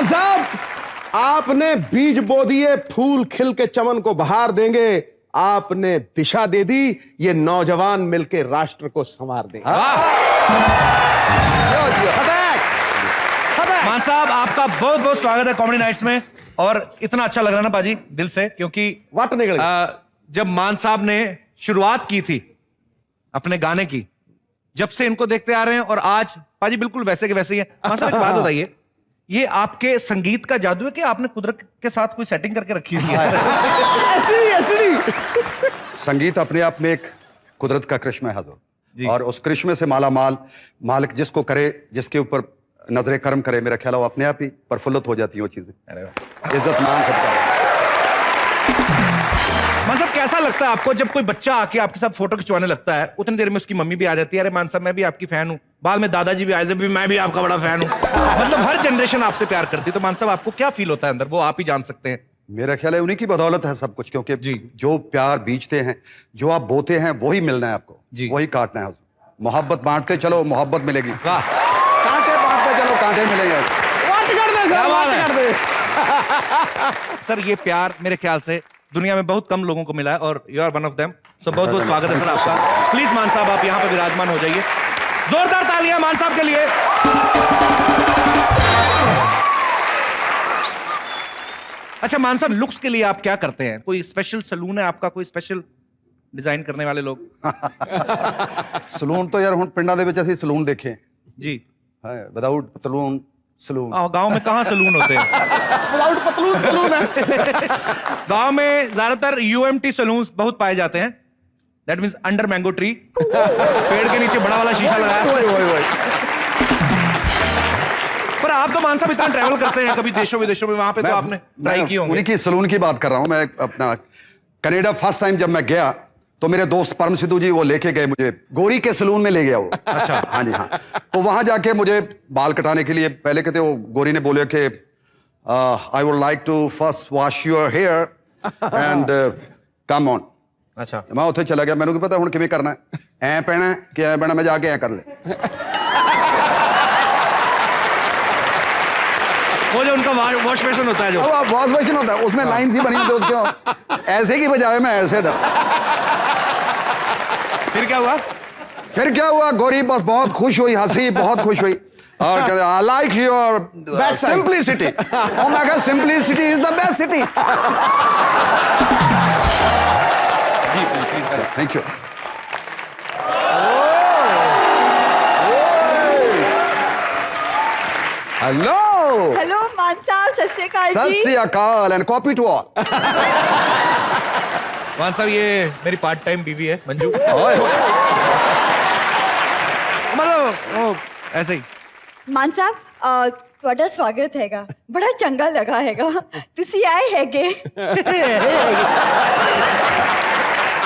मान साहब, आपने बीज बो दिए, फूल खिल के चमन को बहार देंगे। आपने दिशा दे दी, ये नौजवान मिलके राष्ट्र को संवार देंगे। मान साहब, आपका बहुत बहुत स्वागत है कॉमेडी नाइट्स में। और इतना अच्छा लग रहा है ना पाजी, दिल से, क्योंकि वाट निकल गई। जब मान साहब ने शुरुआत की थी अपने गाने की, जब से इनको देखते आ रहे हैं और आज पाजी बिल्कुल वैसे के वैसे ही है। मान साहब, एक बात बताइए, ये आपके संगीत का जादू है कि आपने कुदरत के साथ कोई सेटिंग करके रखी हुई है? संगीत अपने आप में एक कुदरत का करिश्मा है हजूर, और उस करिश्मे से माला माल मालिक जिसको करे, जिसके ऊपर नजरे करम करे, मेरा ख्याल है वो अपने आप ही प्रफुल्लित हो जाती है वो चीजें। इज्जत मान सकता है। मान साहब, कैसा लगता है आपको जब कोई बच्चा आके आपके साथ फोटो खिंचवाने लगता है, उतनी देर में उसकी मम्मी भी आ जाती है, अरे मान साहब मैं भी आपकी फैन हूं, बाद में दादाजी भी आए थे, मैं भी आपका बड़ा फैन हूं। मतलब हर जनरेशन आपसे प्यार करती है, तो मान साहब आपको क्या फील होता है अंदर, वो आप ही जान सकते हैं। मेरा ख्याल है उन्हीं की बदौलत है सब कुछ, क्योंकि जो प्यार बीजते हैं, जो आप बोते हैं, वही मिलना है आपको, वही काटना है। मोहब्बत बांटते चलो, मोहब्बत मिलेगी। कांटे बांटते चलो, कांटे मिलेंगे। सर, ये प्यार मेरे ख्याल से दुनिया में बहुत कम लोगों को मिला है और you are one of them. So बहुत बहुत स्वागत है सर आपका। प्लीज मान साहब, आप यहाँ पे विराजमान हो जाइए। जोरदार तालियां मान साहब के लिए। अच्छा मान साहब, लुक्स के लिए आप क्या करते हैं? कोई स्पेशल सलून है आपका, कोई स्पेशल डिजाइन करने वाले लोग? सलून तो यार हुण पिंडां दे विच असीं सलून देखे जी, विदाउट पतलून सलून। गांव में कहाँ सलून होते हैं? विदाउट पतलून सलून है। गांव में ज्यादातर यूएमटी सलून बहुत पाए जाते हैं। That means under mango tree, पेड़ के नीचे बड़ा वाला शीशा लगाया। पर आप तो मान साहब इतना ट्रैवल करते हैं कभी देशों विदेशों में, वहां पे तो आपने ट्राई की होंगी। उन्हीं की सलून की बात कर रहा हूं मैं। अपना कनाडा फर्स्ट टाइम जब मैं गया तो मेरे दोस्त परम सिद्धू जी वो लेके गए मुझे, गोरी के सलून में ले गया वो। अच्छा। हाँ जी, हाँ। तो वहां जाके मुझे बाल कटाने के लिए पहले कहते वो गोरी ने बोले कि I would like to first wash your hair and come on. अच्छा। मैं उत्थे चला गया, मैंने पता हुण किवें करना है, ऐ पैना कि ऐ पैना, मैं जाके ऐ कर ले। वो जो उनका वॉश बेसिन होता है, जो वॉश बेसिन होता है, उसमें लाइन सी बनी तो क्यों ऐसे की बजाय मैं ऐसे फिर क्या हुआ? फिर क्या हुआ, गोरी बस बहुत खुश हुई, हंसी, बहुत खुश हुई और कहते आई लाइक योर सिंपलिसिटी। और मैं कहा simplicity is the best city. Thank you. Hello hello मान साहब, सत श्री अकाल जी। सत श्री अकाल एंड कॉपी टू ऑल। मान साहब, ये मेरी पार्ट टाइम बीवी है मंजू। मतलब ऐसे ही। मान साहब, ਤੁਹਾਡਾ स्वागत हैगा, बड़ा चंगा लगा हैगा, तुसी आए हैगे।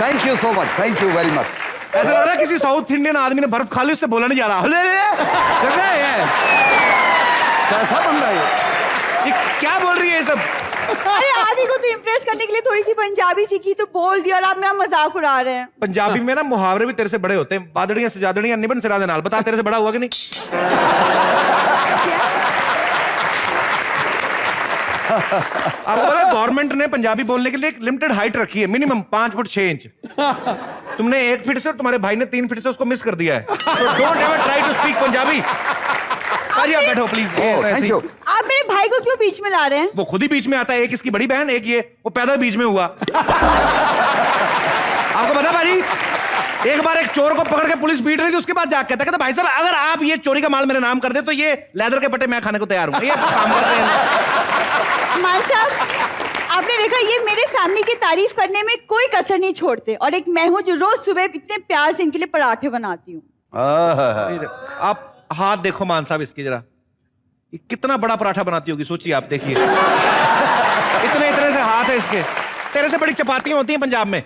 Thank you so much, thank you very much. ऐसा लग रहा है किसी साउथ इंडियन आदमी ने बर्फ खा ली, उससे बोला नहीं जा रहा। कैसा बंदा है ये क्या बोल रही है ये सब? अरे आप ही को तो इम्प्रेस करने के लिए थोड़ी सी पंजाबी सीखी तो बोल दिया और आप मेरा मजाक उड़ा रहे हैं। पंजाबी में ना मुहावरे भी तेरे से बड़े होते हैं। बादड़ियां से जादड़ियां निबन सिरा दे नाल। बता, तेरे से बड़ा हुआ कि नहीं? आपको पता है गवर्नमेंट ने पंजाबी बोलने के लिए एक लिमिटेड हाइट रखी है, मिनिमम 5 फुट 6 इंच। तुमने 1 फीट से और तुम्हारे भाई ने 3 फीट से उसको मिस कर दिया है। So don't ever try to speak Punjabi. आइए आप बैठो प्लीज। Thank you. आप मेरे भाई को क्यों बीच में ला रहे हैं? वो खुद ही बीच में आता है, एक इसकी बड़ी बहन, एक ये, वो पैदा बीच में हुआ। आपको पता भाजी, एक बार एक चोर को पकड़ के पुलिस पीट रही थी, उसके बाद जाके कहता भाई साहब अगर आप ये चोरी का माल मेरे नाम कर दे तो ये लेदर के पट्टे मैं खाने को तैयार हूं। ये काम करते हैं। मान साहब, आपने देखा ये मेरे फैमिली की तारीफ करने में कोई कसर नहीं छोड़ते, और एक मैं हूं जो रोज सुबह इतने प्यार से इनके लिए पराठे बनाती हूँ। आप हाथ देखो मान साहब इसकी जरा, ये कितना बड़ा पराठा बनाती होगी, सोचिए आप, देखिए इतने इतने से हाथ है इसके। तेरे से बड़ी चपातियां होती हैं पंजाब में।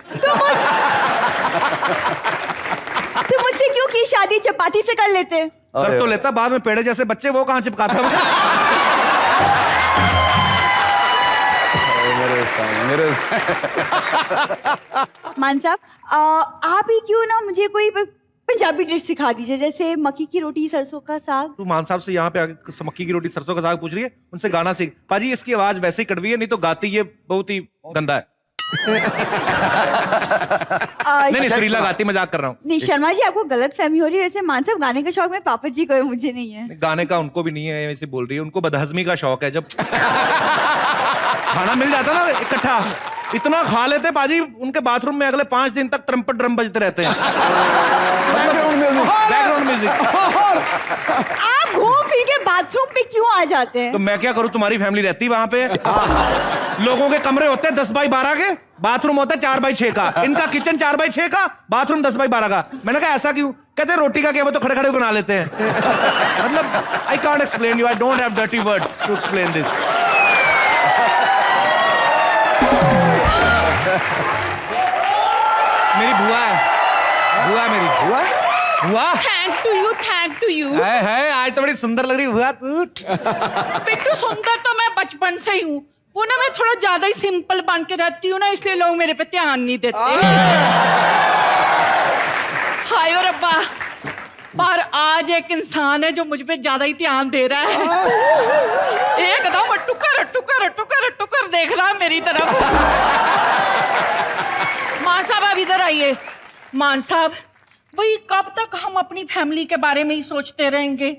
तो मुझसे क्यों की शादी, चपाती से कर लेते? कर तो लेता, बाद में पेड़े जैसे बच्चे वो कहाँ चिपकाता। मान साहब, आप ही क्यों ना मुझे कोई पंजाबी डिश सिखा दीजिए, जैसे मक्की की रोटी, सरसों का साग। तू मान साहब से यहाँ पे आके मक्की की रोटी सरसों का साग पूछ रही है, उनसे गाना सीख। पाजी इसकी आवाज वैसे ही कड़वी है, नहीं तो गाती ये बहुत ही गंदा है। नहीं सुरीला गाती, मजाक कर रहा हूँ। नहीं शर्मा जी, आपको गलत फहमी हो रही है। वैसे मान साहब गाने का शौक में पापा जी को है, मुझे नहीं है। गाने का उनको भी नहीं है, ऐसे बोल रही है। उनको बदहजमी का शौक है। जब खाना मिल जाता ना इकट्ठा, इतना खा लेते पाजी, उनके बाथरूम में अगले 5 दिन तक ट्रम्पट ड्रम बजते रहते हैं। Background music. आप घूम फिर के बाथरूम पे क्यों आ जाते हैं? तो मैं क्या करूं, तुम्हारी फैमिली रहती वहां पे। लोगों के कमरे होते हैं 10 बाई 12 के, बाथरूम होता है 4 बाई 6 का। इनका किचन 4 बाई 6 का, बाथरूम 10 बाई 12 का। मैंने कहा ऐसा क्यों? कहते रोटी का क्या, वो तो खड़े खड़े बना लेते हैं। मतलब I can't explain you, I don't have dirty words to explain this. मेरी बुआ है, बुआ मेरी बुआ बुआ। Thank to you. है आज तो बड़ी सुंदर लग रही बुआ तू। बिट्टू सुंदर तो मैं बचपन से ही हूँ, वो ना मैं थोड़ा ज्यादा ही सिंपल बन के रहती हूँ ना, इसलिए लोग मेरे पे ध्यान नहीं देते। हाय और रब्बा, पर आज एक इंसान है जो मुझ पे ज्यादा ही ध्यान दे रहा है। एकदम टुकर टुकर टुकर टुकर देख रहा है मेरी तरफ। मान साहब आप इधर आइए। मान साहब, भाई कब तक हम अपनी फैमिली के बारे में ही सोचते रहेंगे?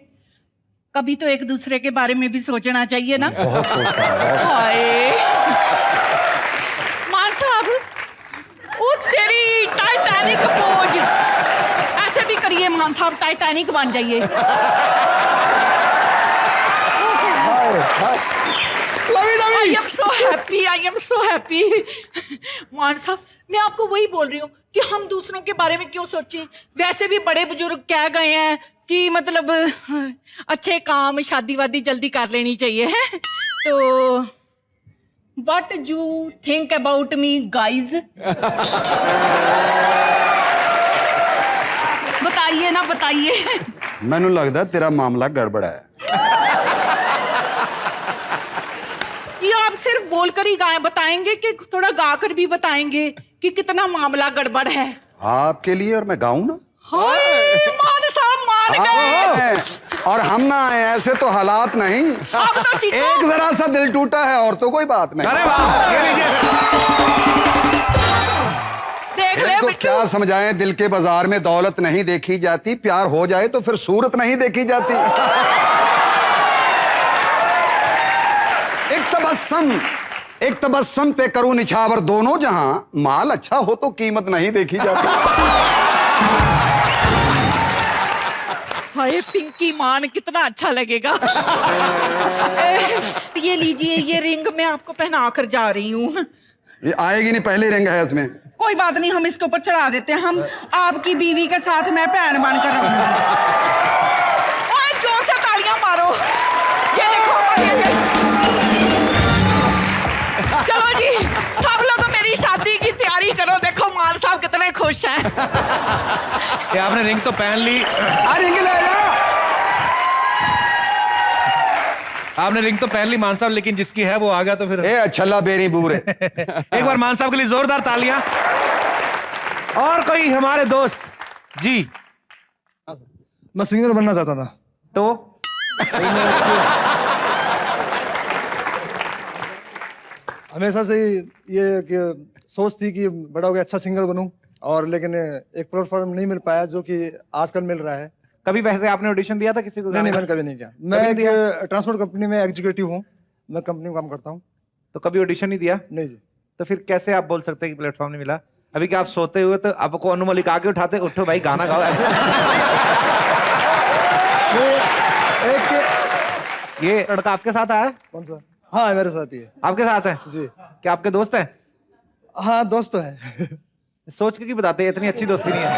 कभी तो एक दूसरे के बारे में भी सोचना चाहिए ना। बहुत सोचता है। हाय मान साहब, वो तेरी टाइटैनिक पोज ऐसे भी करिए मान साहब, टाइटैनिक बन जाइए। I am so happy. मान साहब, मैं आपको वही बोल रही हूँ कि हम दूसरों के बारे में क्यों सोचें। वैसे भी बड़े बुजुर्ग कह गए हैं कि मतलब अच्छे काम शादी वादी जल्दी कर लेनी चाहिए है। तो what you think about me guys? बताइए ना, बताइए। मैनू लगता तेरा मामला गड़बड़ है। ये आप सिर्फ बोलकर ही गाएं बताएंगे कि थोड़ा गाकर भी बताएंगे कि कितना मामला गड़बड़ है? आपके लिए, और मैं गाऊं ना। हाय मान साहब मान गए। और हम ना आए ऐसे तो हालात नहीं। अब तो चीखो। एक जरा सा दिल टूटा है और तो कोई बात नहीं। अरे वाह, ये लीजिए। देख ले दिल को बिट्टू। क्या समझाएं, दिल के बाजार में दौलत नहीं देखी जाती, प्यार हो जाए तो फिर सूरत नहीं देखी जाती। एक तबस्सम पे करूं निछावर दोनों जहां, माल अच्छा हो तो कीमत नहीं देखी जाती। हाय पिंकी मान, कितना अच्छा लगेगा। ये लीजिए, ये रिंग मैं आपको पहना कर जा रही हूँ। ये आएगी नहीं, पहले रिंग है इसमें। कोई बात नहीं, हम इसके ऊपर चढ़ा देते हैं। हम आपकी बीवी के साथ मैं भैन बनकर रहूंगा। ओए जोर से तालियां मारो। ये देखो, चलो जी सब लोग मेरी शादी की तैयारी करो। देखो मान साहब कितने खुश हैं। ये आपने रिंग तो पहन ली। रिंग ले जा। आपने रिंग तो पहन ली मान साहब, लेकिन जिसकी है वो आ गया तो फिर। ए अच्छला बेरी बूरे। एक बार मान साहब के लिए जोरदार तालियां। और कोई हमारे दोस्त जी? मैं सिंगर बनना चाहता था। तो हमेशा से ये कि सोच थी कि बड़ा हो गया अच्छा सिंगर बनूं, और लेकिन एक प्लेटफॉर्म नहीं मिल पाया जो कि आजकल मिल रहा है। कभी वैसे आपने ऑडिशन दिया था किसी को? नहीं, मैंने कभी नहीं किया। मैं एक ट्रांसपोर्ट कंपनी में एग्जीक्यूटिव हूँ, मैं कंपनी में काम करता हूँ। तो कभी ऑडिशन नहीं दिया? नहीं जी। तो फिर कैसे आप बोल सकते हैं कि प्लेटफॉर्म नहीं मिला? अभी क्या आप सोते हुए तो आपको अनु मलिक आगे उठाते, उठो भाई गाना गाओ ऐसे? ये लड़का आपके साथ आया? कौन सा? हाँ मेरे साथ ही है। आपके साथ है जी। क्या आपके दोस्त हैं? हाँ दोस्त तो है। सोच के क्यों बताते हैं, इतनी अच्छी दोस्ती नहीं है।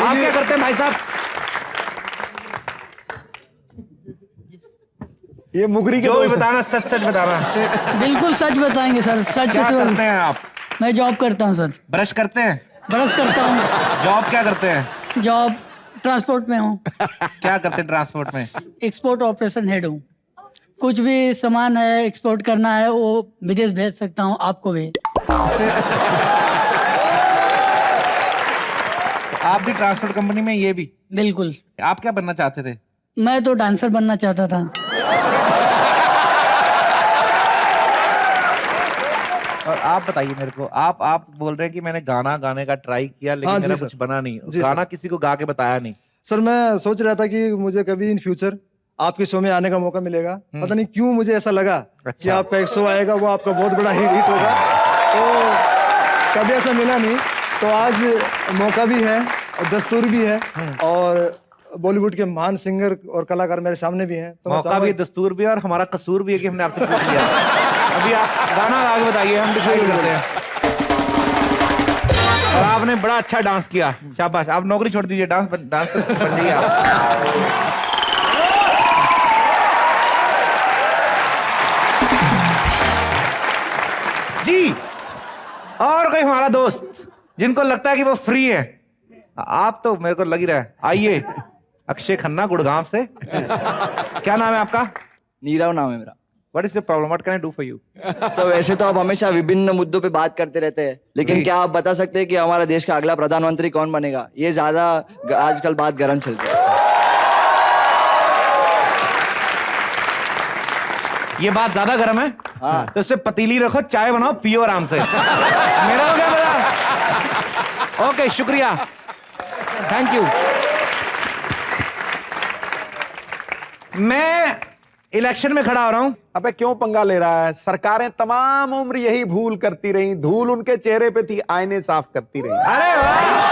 आप क्या करते हैं भाई साहब? ये मुगरी के जो भी दोस्त हैं। बताना सच सच बताना। बिल्कुल सच बताएंगे सर, सच क्या कैसे करते हैं आप? मैं जॉब करता हूँ सर, ब्रश करते हैं? ब्रश करता हूँ। जॉब क्या करते हैं? जॉब ट्रांसपोर्ट में हूँ, क्या करते हैं ट्रांसपोर्ट में? एक्सपोर्ट ऑपरेशन हेड हूँ। कुछ भी सामान है एक्सपोर्ट करना है वो विदेश भेज सकता हूँ, आपको भी। आप भी ट्रांसपोर्ट कंपनी में, ये भी? बिल्कुल। आप क्या बनना चाहते थे? मैं तो डांसर बनना चाहता था। और आप बताइए मेरे को, आप बोल रहे हैं कि मैंने गाना गाने का ट्राई किया लेकिन हाँ जी मेरा सर। कुछ बना नहीं, जी गाना सर। किसी को गा के बताया नहीं। सर मैं सोच रहा था कि मुझे कभी इन फ्यूचर आपके शो में आने का मौका मिलेगा। पता नहीं क्यों मुझे ऐसा लगा कि अच्छा। आपका एक शो आएगा, वो आपका बहुत बड़ा हिट होगा। तो कभी ऐसा मिला नहीं, तो आज मौका भी है, दस्तूर भी है, और बॉलीवुड के महान सिंगर और कलाकार मेरे सामने भी हैं। तो मैं मौका चाहूंगा- भी, दस्तूर भी है, और हमारा कसूर भी है कि हमने आपसे पूछ लिया। अभी आप गाना गा के बताइए, हम डिसाइड करते हैं। और आपने बड़ा अच्छा डांस किया, शाबाश। आप नौकरी छोड़ दीजिए, डांस बन जाइए आप। जी, और कोई हमारा दोस्त जिनको लगता है कि वो फ्री है? आप तो मेरे को लग ही रहा है। आइए, अक्षय खन्ना गुड़गांव से। क्या नाम है आपका? नीरव नाम है मेरा। What is your problem? What can I do for you? Sir वैसे तो आप हमेशा विभिन्न मुद्दों पे बात करते रहते हैं, लेकिन क्या आप बता सकते हैं कि हमारा देश का अगला प्रधानमंत्री कौन बनेगा? ये ज्यादा आजकल बात गर्म चलती है। ये बात ज्यादा गर्म है? हाँ। तो इससे पतीली रखो, चाय बनाओ, पियो आराम से। मेरा हो गया पता? ओके, शुक्रिया, थैंक यू। मैं इलेक्शन में खड़ा हो रहा हूं। अबे क्यों पंगा ले रहा है? सरकारें तमाम उम्र यही भूल करती रही, धूल उनके चेहरे पे थी, आईने साफ करती रही। अरे वाह,